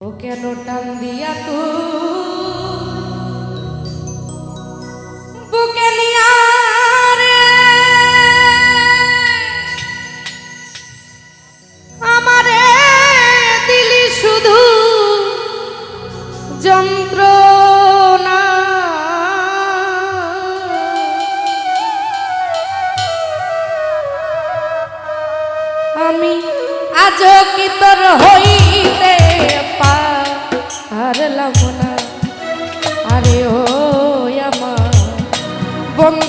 ও কেন টান দিয়া তু বুকে নিয়া রে আমারে দিলি শুধু যন্ত্রণা আমি আজও কি তোর হইতে পারলাম না। আরে ও আমার বন্ধু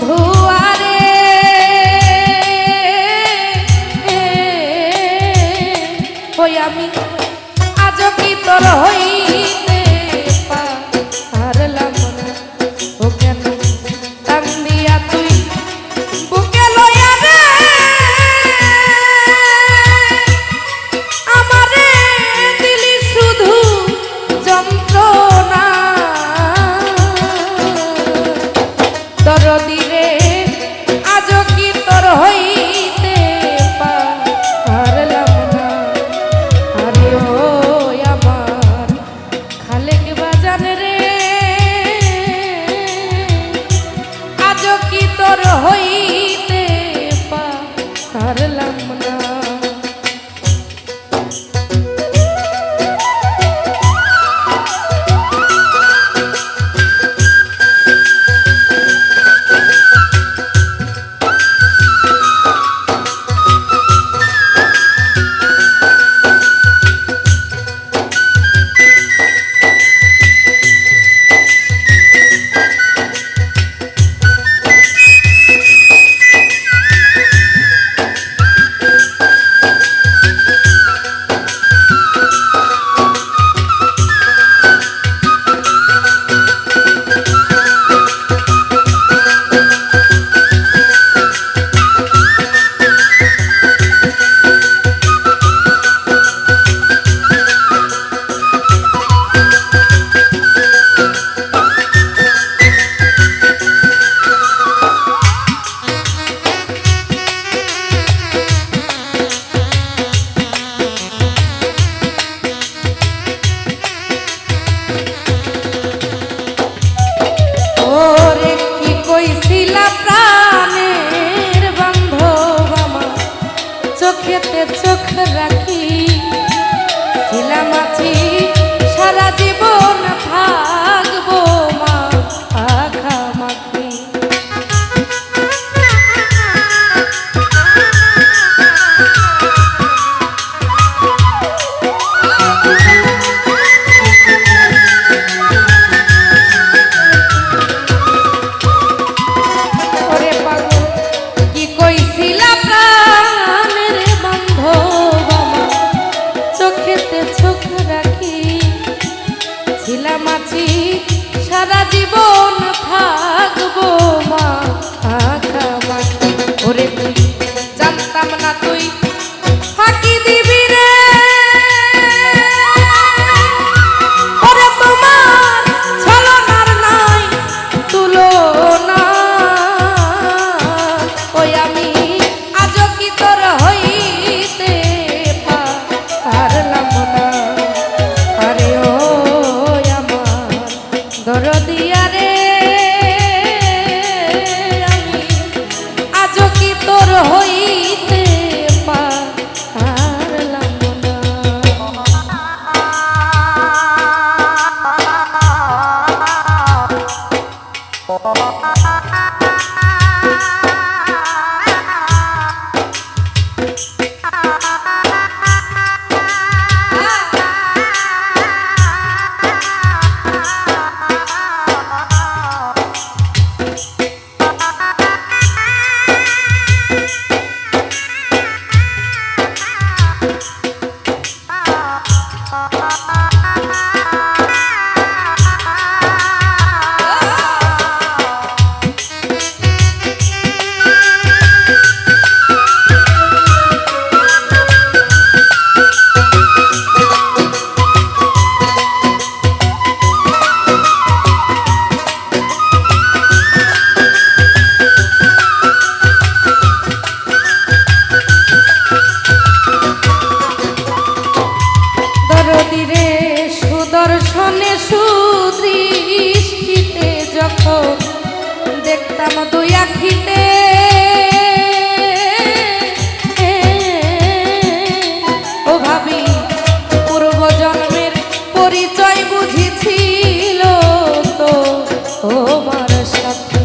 সুদৃষ্টিতে যখন দেখতাম দুই আখিতে ও ভাবি পূর্ব জন্মের পরিচয় বুঝেছিল তো তোমার সাথে।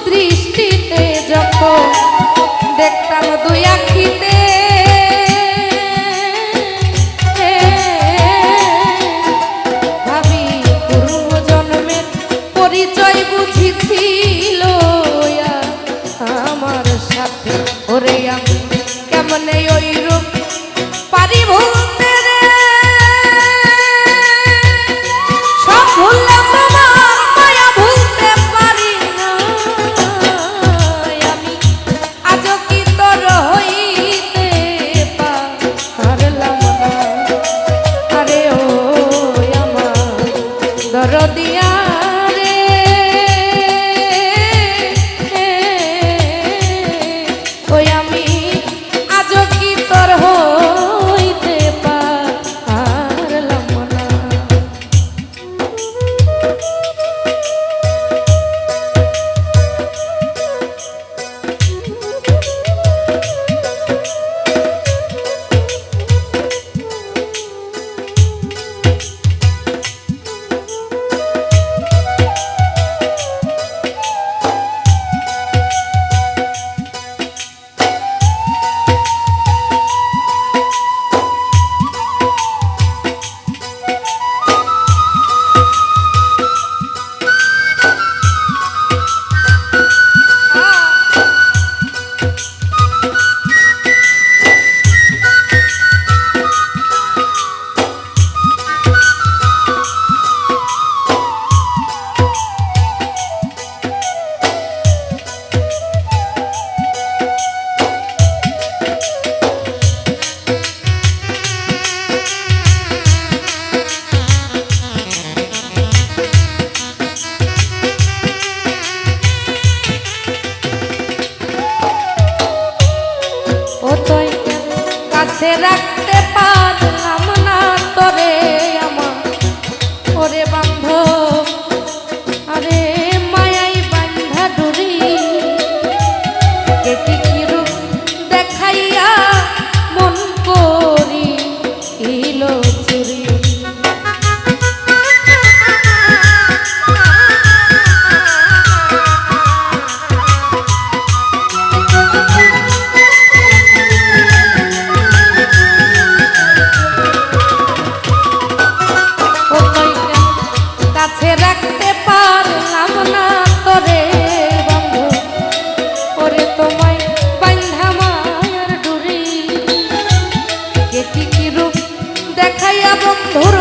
দৃষ্টিতে যখন দেখতাম দুই আখিতে ভাবি পূর্ব জন্মের পরিচয় বুঝেছিল আমার সাথে। ওরে আমি কেমনে ওই রূপ পারি ভুলতে রে, সব ভুললাম তোমার মায়া ভুলতে পারি না। আমি আজও কি তোর হইতে পারলাম না। আরে ও আমার দরদিয়া রে, ওই আমি আজও কি তোর হইতে পারলাম না। কাছে রাখতে পারলাম না তোরে আমার ওরে বান্ধব, আরে মায়াই বান্ধা ডুরি কে কি রূপ দেখাইয়া মন করি ইলো চুরি। কাছে রাখতে পারলাম না তোরে বন্ধু, ওরে তোমায় বান্ধা মায়ার ডুরি কে কি রূপ দেখাইয়া বন্ধুর